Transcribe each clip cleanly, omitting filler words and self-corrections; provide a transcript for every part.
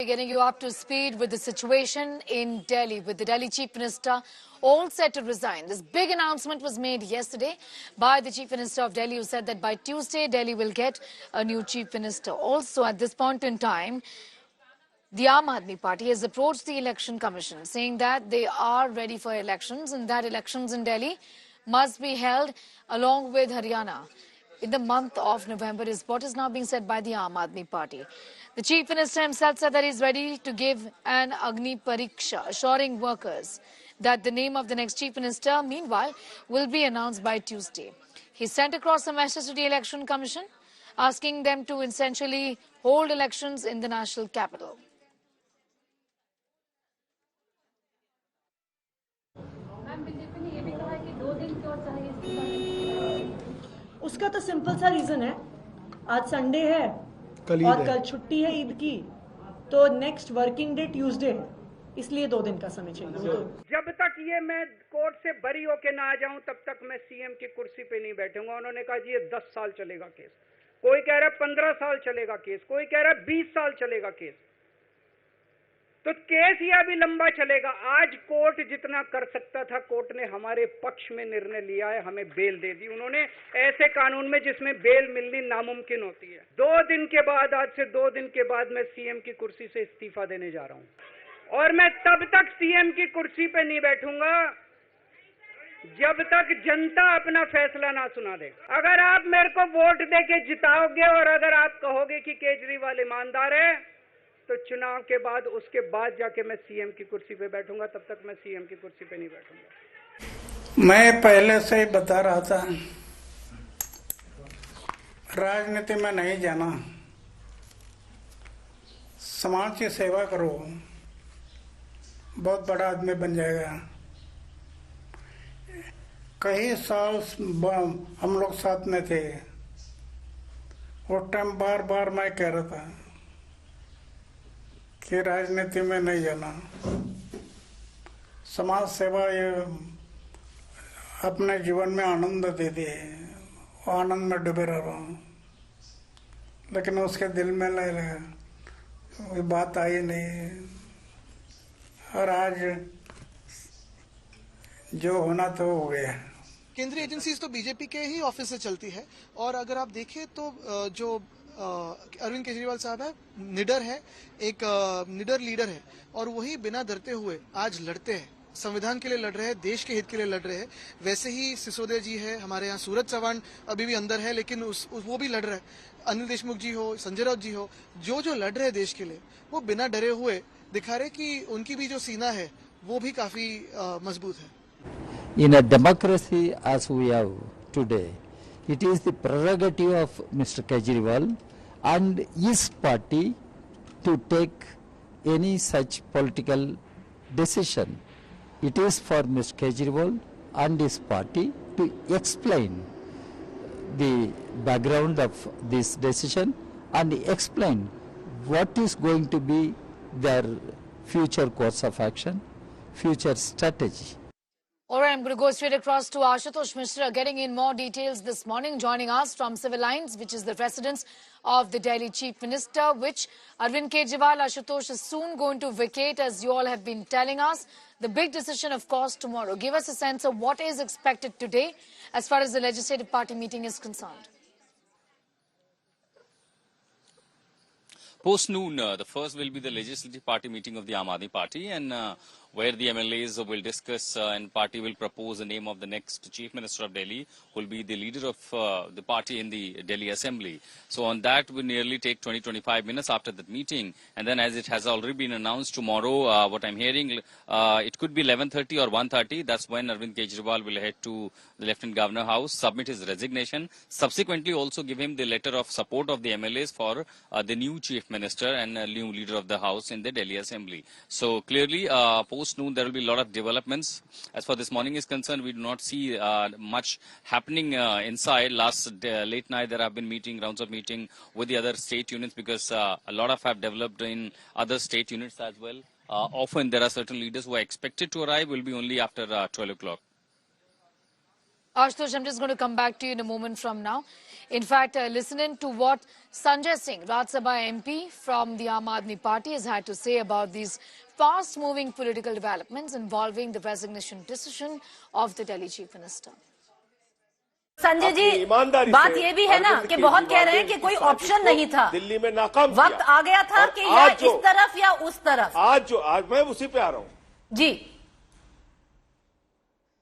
getting you up to speed with the situation in Delhi, with the Delhi Chief Minister all set to resign. This big announcement was made yesterday by the Chief Minister of Delhi, who said that by Tuesday, Delhi will get a new Chief Minister. Also, at this point in time, the Aam Aadmi Party has approached the Election Commission, saying that they are ready for elections and that elections in Delhi must be held along with Haryana in the month of November, is what is now being said by the Aam Aadmi Party. The Chief Minister himself said that he's ready to give an Agni Pariksha, assuring workers that the name of the next Chief Minister, meanwhile, will be announced by Tuesday. He sent across a message to the Election Commission, asking them to essentially hold elections in the national capital. उसका तो simple सा reason है, आज Sunday है और कल छुट्टी है ईद की, तो नेक्स्ट वर्किंग डे ट्यूसडे है, इसलिए 2 दिन का समय चाहिए। जब तक ये मैं कोर्ट से बरी होके ना आ जाऊं तब तक मैं सीएम की कुर्सी पे नहीं बैठूंगा। उन्होंने कहा जी ये 10 साल चलेगा केस, कोई कह रहा है 15 साल चलेगा केस, कोई कह रहा है 20 साल चलेगा केस, तो केस ये अभी लंबा चलेगा। आज कोर्ट जितना कर सकता था, कोर्ट ने हमारे पक्ष में निर्णय लिया है, हमें बेल दे दी उन्होंने, ऐसे कानून में जिसमें बेल मिलनी नामुमकिन होती है। 2 दिन के बाद, आज से 2 दिन के बाद मैं सीएम की कुर्सी से इस्तीफा देने जा रहा हूं और मैं तब तक सीएम की कुर्सी पे नहीं बैठूंगा जब तक जनता अपना फैसला ना सुना दे। अगर आप मेरे को वोट देके जिताओगे और अगर आप कहोगे कि केजरीवाल ईमानदार है, तो चुनाव के बाद, उसके बाद जाके मैं सीएम की कुर्सी पे बैठूंगा, तब तक मैं सीएम की कुर्सी पे नहीं बैठूंगा। मैं पहले से ही बता रहा था, राजनीति में नहीं जाना, समाज की सेवा करो, बहुत बड़ा आदमी बन जाएगा। कई साल हम लोग साथ में थे, उस टाइम बार बार मैं कह रहा था कि राजनीति में नहीं जाना, समाज सेवा ये अपने जीवन में आनंद दे दिए, आनंद में डूबे रहा हूँ, लेकिन उसके दिल में नहीं रहा, कोई बात आई नहीं। और आज जो होना तो हो गया। केंद्रीय एजेंसीज तो बीजेपी के ही ऑफिस से चलती है और अगर आप देखें तो जो अरविंद केजरीवाल साहब है, निडर है, एक निडर लीडर है और वही बिना डरते हुए आज लड़ते हैं, संविधान के लिए लड़ रहे हैं, देश के हित के लिए लड़ रहे हैं। वैसे ही सिसोदिया जी है, हमारे यहाँ सूरज चौहान अभी भी अंदर है लेकिन वो भी लड़ रहे हैं। अनिल देशमुख जी हो, संजय राउत जी हो, जो लड़ रहे हैं देश के लिए, वो बिना डरे हुए दिखा रहे कि उनकी भी जो सीना है वो भी काफी मजबूत है। In a democracy as we have today, it is the prerogative of Mr. Kejriwal and his party to take any such political decision. It is for Mr. Kejriwal and his party to explain the background of this decision and explain what is going to be their future course of action, future strategy. All right, I'm going to go straight across to Ashutosh Mishra, getting in more details this morning, joining us from Civil Lines, which is the residence of the Delhi Chief Minister, which Arvind Kejriwal, Ashutosh, is soon going to vacate, as you all have been telling us. The big decision, of course, tomorrow. Give us a sense of what is expected today as far as the Legislative Party meeting is concerned. Post-noon, the first will be the Legislative Party meeting of the Aam Aadmi Party, and where the MLAs will discuss and party will propose the name of the next Chief Minister of Delhi, who will be the leader of the party in the Delhi Assembly. So on that will nearly take 20-25 minutes after that meeting. And then, as it has already been announced, tomorrow, what I'm hearing, it could be 11:30 or 1:30. That's when Arvind Kejriwal will head to the Lieutenant Governor House, submit his resignation, subsequently also give him the letter of support of the MLAs for the new Chief Minister and new leader of the House in the Delhi Assembly. So clearly, post-noon, there will be a lot of developments. As far this morning is concerned, we do not see much happening inside. Late night, there have been rounds of meeting with the other state units, because a lot of have developed in other state units as well. Often there are certain leaders who are expected to arrive, will be only after 12 o'clock. Ashutosh, I'm just going to come back to you in a moment from now. In fact, listen in to what Sanjay Singh, Rajya Sabha MP from the Aam Aadmi Party, has had to say about these fast-moving political developments involving the resignation decision of the Delhi Chief Minister. Sanjay ji, बात ये भी है ना कि बहुत कह रहे हैं कि कोई ऑप्शन नहीं था, दिल्ली में नाकाम वक्त आ गया था कि या इस तरफ या उस तरफ। आज मैं उसी पे आ रहा हूं जी।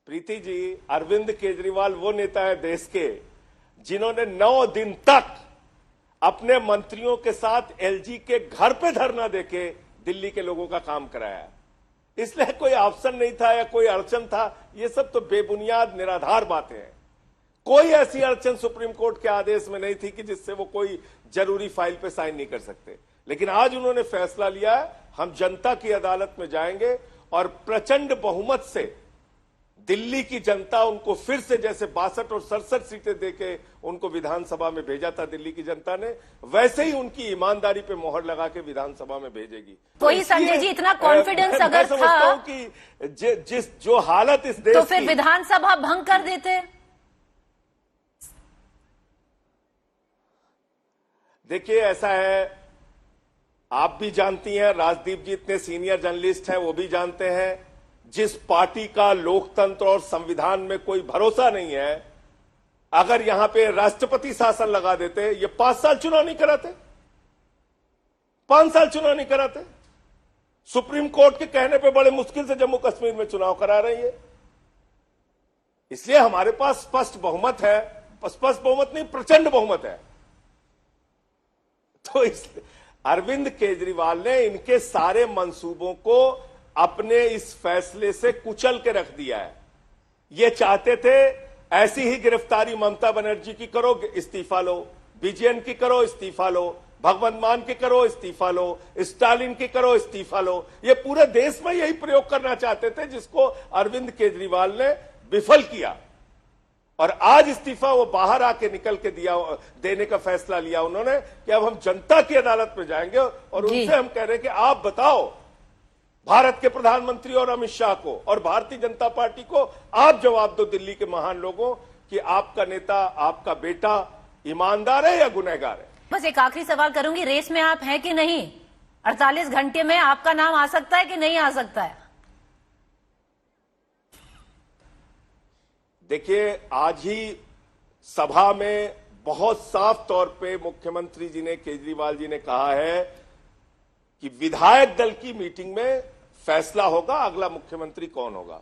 प्रीति जी, अरविंद केजरीवाल वो नेता है देश के जिन्होंने 9 दिन तक अपने मंत्रियों के साथ एलजी के घर पे धरना देके दिल्ली के लोगों का काम कराया। इसलिए कोई ऑप्शन नहीं था या कोई अड़चन था, ये सब तो बेबुनियाद निराधार बातें हैं। कोई ऐसी अड़चन सुप्रीम कोर्ट के आदेश में नहीं थी कि जिससे वो कोई जरूरी फाइल पे साइन नहीं कर सकते। लेकिन आज उन्होंने फैसला लिया है, हम जनता की अदालत में जाएंगे और प्रचंड बहुमत से दिल्ली की जनता उनको फिर से जैसे 62 और 67 सीटें देके उनको विधानसभा में भेजा था दिल्ली की जनता ने, वैसे ही उनकी ईमानदारी पे मोहर लगा के विधानसभा में भेजेगी। तो ही संजय जी, इतना कॉन्फिडेंस अगर था, समझता हूं कि जो हालत इस देश तो फिर विधानसभा भंग कर देते। देखिए, ऐसा है, आप भी जानती हैं, राजदीप जी इतने सीनियर जर्नलिस्ट हैं, वो भी जानते हैं, जिस पार्टी का लोकतंत्र और संविधान में कोई भरोसा नहीं है, अगर यहां पे राष्ट्रपति शासन लगा देते, ये 5 साल चुनाव नहीं कराते, 5 साल चुनाव नहीं कराते। सुप्रीम कोर्ट के कहने पे बड़े मुश्किल से जम्मू कश्मीर में चुनाव करा रही है। इसलिए हमारे पास स्पष्ट बहुमत है, स्पष्ट बहुमत नहीं, प्रचंड बहुमत है। तो अरविंद केजरीवाल ने इनके सारे मंसूबों को अपने इस फैसले से कुचल के रख दिया है। ये चाहते थे ऐसी ही गिरफ्तारी ममता बनर्जी की करो, इस्तीफा लो, बीजेएन की करो, इस्तीफा लो, भगवंत मान की करो, इस्तीफा लो, स्टालिन की करो, इस्तीफा लो। ये पूरे देश में यही प्रयोग करना चाहते थे, जिसको अरविंद केजरीवाल ने विफल किया। और आज इस्तीफा वो बाहर आके निकल के देने का फैसला लिया उन्होंने कि अब हम जनता की अदालत में जाएंगे और उनसे हम कह रहे हैं कि आप बताओ भारत के प्रधानमंत्री और अमित शाह को और भारतीय जनता पार्टी को, आप जवाब दो दिल्ली के महान लोगों कि आपका नेता, आपका बेटा ईमानदार है या गुनहगार है। बस एक आखिरी सवाल करूंगी, रेस में आप हैं कि नहीं? 48 घंटे में आपका नाम आ सकता है कि नहीं आ सकता है? देखिए, आज ही सभा में बहुत साफ तौर पे मुख्यमंत्री जी ने, केजरीवाल जी ने कहा है कि विधायक दल की मीटिंग में फैसला होगा अगला मुख्यमंत्री कौन होगा।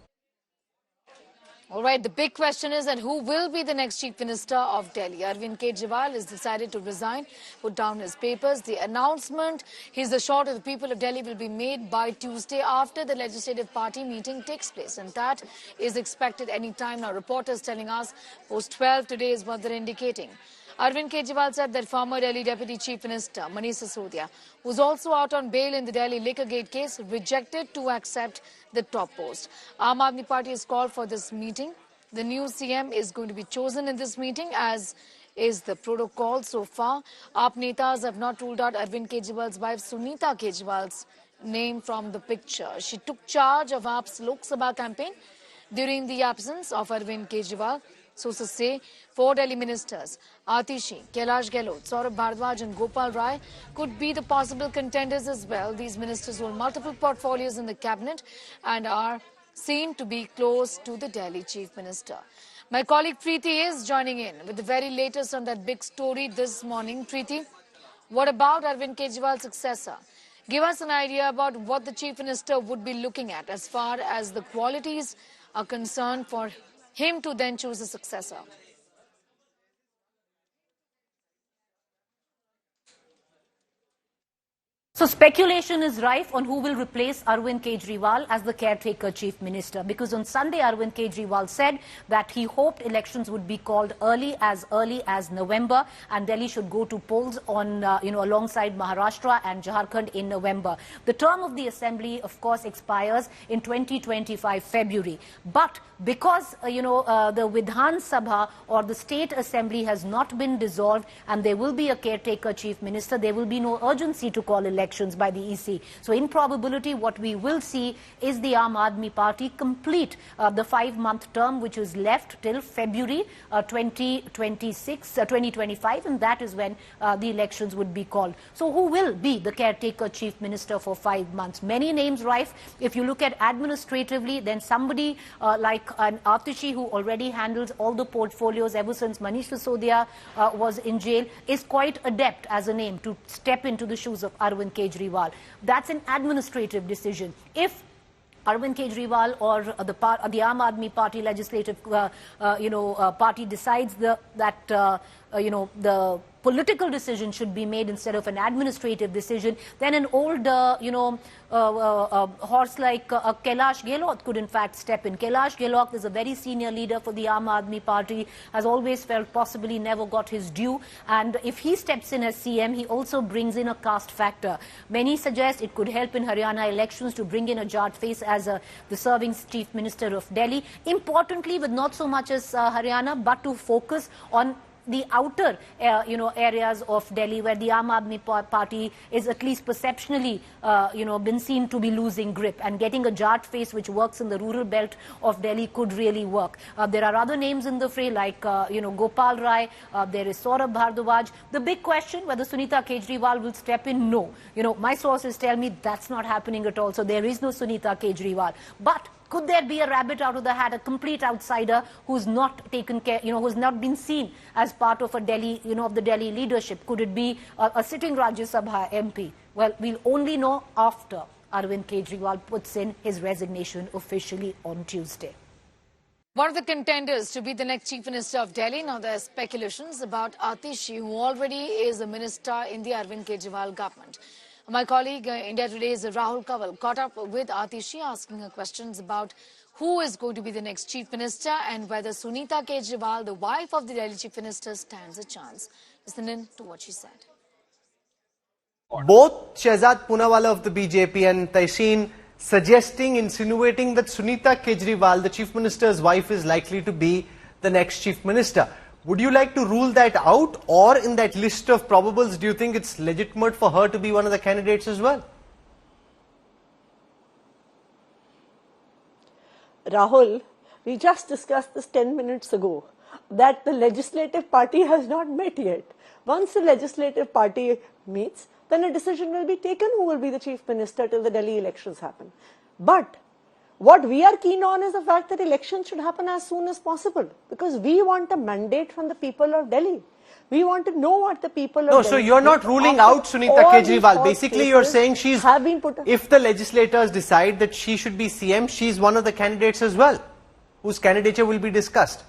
All right, the big question is that who will be the next Chief Minister of Delhi? Arvind Kejriwal has decided to resign, put down his papers. The announcement, he's assured of the people of Delhi, will be made by Tuesday after the Legislative Party meeting takes place. And that is expected any time now. Reporters telling us post 12 today is what they're indicating. Arvind Kejriwal said that former Delhi Deputy Chief Minister Manish Sisodia, who's also out on bail in the Delhi Liquorgate case, rejected to accept the top post. Aam Aadmi Party has called for this meeting. The new CM is going to be chosen in this meeting, as is the protocol so far. AAP netas have not ruled out Arvind Kejriwal's wife Sunita Kejriwal's name from the picture. She took charge of AAP's Lok Sabha campaign during the absence of Arvind Kejriwal. Sources say 4 Delhi ministers, Atishi, Kailash Gehlot, Saurabh Bhardwaj and Gopal Rai, could be the possible contenders as well. These ministers hold multiple portfolios in the cabinet and are seen to be close to the Delhi Chief Minister. My colleague Preeti is joining in with the very latest on that big story this morning. Preeti, what about Arvind Kejriwal's successor? Give us an idea about what the Chief Minister would be looking at as far as the qualities are concerned for him to then choose a successor. So speculation is rife on who will replace Arvind Kejriwal as the caretaker chief minister, because on Sunday Arvind Kejriwal said that he hoped elections would be called early as November, and Delhi should go to polls on alongside Maharashtra and Jharkhand in November. The term of the assembly of course expires in 2025 February, but because the Vidhan Sabha or the state assembly has not been dissolved and there will be a caretaker chief minister, there will be no urgency to call elections elections by the EC. So in probability, what we will see is the Aam Aadmi Party complete the 5-month term which is left till February 2025, and that is when the elections would be called. So who will be the caretaker chief minister for 5 months? Many names rife. If you look at administratively, then somebody like an Atishi, who already handles all the portfolios ever since Manish Sisodia was in jail, is quite adept as a name to step into the shoes of Arvind Kejriwal. That's an administrative decision. If Arvind Kejriwal or the Aam Aadmi Party legislative party decides the political decision should be made instead of an administrative decision, then an old horse like Kailash Gehlot could in fact step in. Kailash Gehlot is a very senior leader for the Aam Aadmi Party, has always felt possibly never got his due, and if he steps in as CM, he also brings in a caste factor. Many suggest it could help in Haryana elections to bring in a Jat face as the serving chief minister of Delhi. Importantly, with not so much as Haryana, but to focus on the outer, areas of Delhi where the Aam Aadmi Party is at least perceptionally, been seen to be losing grip, and getting a Jat face which works in the rural belt of Delhi could really work. There are other names in the fray like, Gopal Rai, there is Saurabh Bhardwaj. The big question, whether Sunita Kejriwal will step in, no. My sources tell me that's not happening at all, so there is no Sunita Kejriwal. But could there be a rabbit out of the hat, a complete outsider who's not taken care, who's not been seen as part of a Delhi, of the Delhi leadership? Could it be a sitting Rajya Sabha MP? Well, we'll only know after Arvind Kejriwal puts in his resignation officially on Tuesday. One of the contenders to be the next Chief Minister of Delhi. Now there are speculations about Atishi, who already is a minister in the Arvind Kejriwal government. My colleague, India Today's Rahul Kanwal, caught up with Atishi, asking her questions about who is going to be the next Chief Minister and whether Sunita Kejriwal, the wife of the Delhi Chief Minister, stands a chance. Listen in to what she said. Both Shehzad Poonawalla of the BJP and Tehseen insinuating that Sunita Kejriwal, the Chief Minister's wife, is likely to be the next Chief Minister. Would you like to rule that out, or in that list of probables, do you think it's legitimate for her to be one of the candidates as well? Rahul, we just discussed this 10 minutes ago, that the legislative party has not met yet. Once the legislative party meets, then a decision will be taken who will be the Chief Minister till the Delhi elections happen. But what we are keen on is the fact that elections should happen as soon as possible, because we want a mandate from the people of Delhi. We want to know what the people of Delhi... No, so you're not ruling out Sunita Kejriwal. Basically, you're saying if the legislators decide that she should be CM, she's one of the candidates as well, whose candidature will be discussed.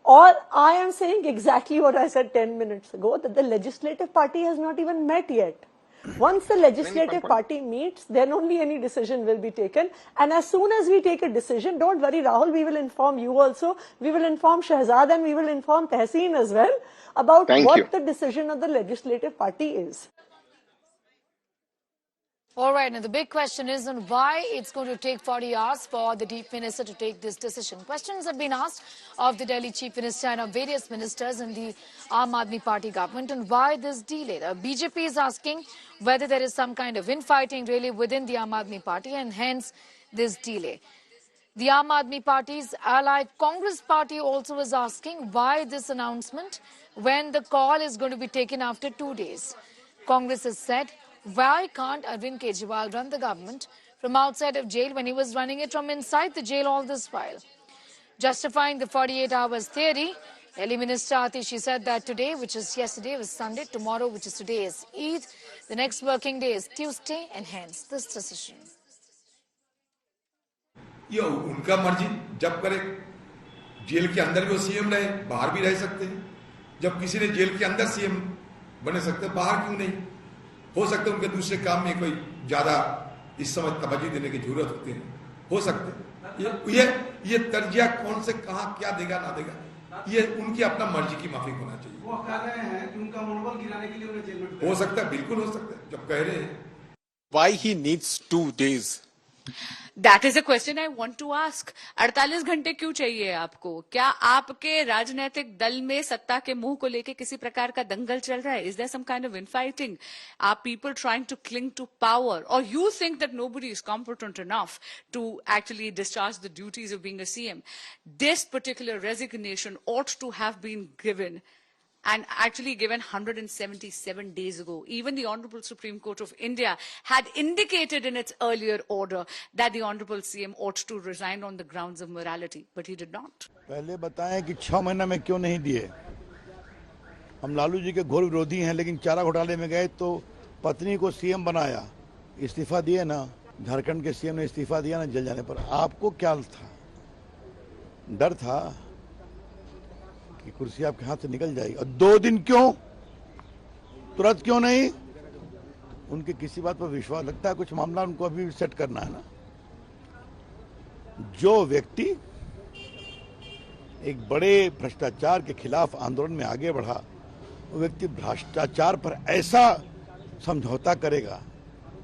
Or I am saying exactly what I said 10 minutes ago, that the legislative party has not even met yet. Once the legislative party meets, then only any decision will be taken. And as soon as we take a decision, don't worry, Rahul, we will inform you also. We will inform Shehzad and we will inform Tehseen as well about the decision of the legislative party is. All right, now the big question is on why it's going to take 40 hours for the Chief Minister to take this decision. Questions have been asked of the Delhi Chief Minister and of various ministers in the Aam Aadmi Party government, and why this delay. The BJP is asking whether there is some kind of infighting really within the Aam Aadmi Party and hence this delay. The Aam Aadmi Party's allied Congress Party also is asking why this announcement when the call is going to be taken after 2 days. Congress has said, why can't Arvind Kejriwal run the government from outside of jail when he was running it from inside the jail all this while? Justifying the 48 hours theory, Delhi Minister Atishi said that today, which is yesterday, was Sunday, tomorrow, which is today, is Eid, the next working day is Tuesday, and hence this decision. ये उनका मर्जी, जब करे jail के अंदर भी वो CM रहे, बाहर भी रह सकते हैं. जब किसी ने जेल के अंदर सीएम बने सकते हैं, बाहर क्यों नहीं? हो सकता है उनके दूसरे काम में कोई ज्यादा इस समय तवज्जो देने की जरूरत होती है, हो सकते. ये तर्जिया कौन से कहां क्या देगा ना देगा, ये उनकी अपना मर्जी की माफी होना चाहिए. वो कह रहे हैं कि उनका मनोबल गिराने के लिए उन्हें जेल में हो सकता है, बिल्कुल हो सकता है, जब कह रहे हैं. Why he needs 2 days That is a question I want to ask. 48 घंटे क्यों चाहिए आपको? क्या आपके राजनीतिक दल में सत्ता के मुंह को लेके किसी प्रकार का दंगल चल रहा है? Is there some kind of infighting? Are people trying to cling to power? Or you think that nobody is competent enough to actually discharge the duties of being a CM? This particular resignation ought to have been given, and actually given 177 days ago. Even the Honorable Supreme Court of India had indicated in its earlier order that the Honorable CM ought to resign on the grounds of morality, but he did not. पहले बताएं कि 6 महीने में क्यों नहीं दिए? हम लालू जी के घोर विरोधी हैं, लेकिन चारा घोटाले में गए तो पत्नी को सीएम बनाया, इस्तीफा दिए ना, झारखंड के सीएम ने इस्तीफा दिया ना जेल जाने पर। आपको क्या था? डर था कि कुर्सी आपके हाथ से निकल जाएगी। और 2 दिन क्यों? तुरंत क्यों नहीं? उनके किसी बात पर विश्वास लगता है, कुछ मामला उनको अभी सेट करना है ना। जो व्यक्ति एक बड़े भ्रष्टाचार के खिलाफ आंदोलन में आगे बढ़ा, वो व्यक्ति भ्रष्टाचार पर ऐसा समझौता करेगा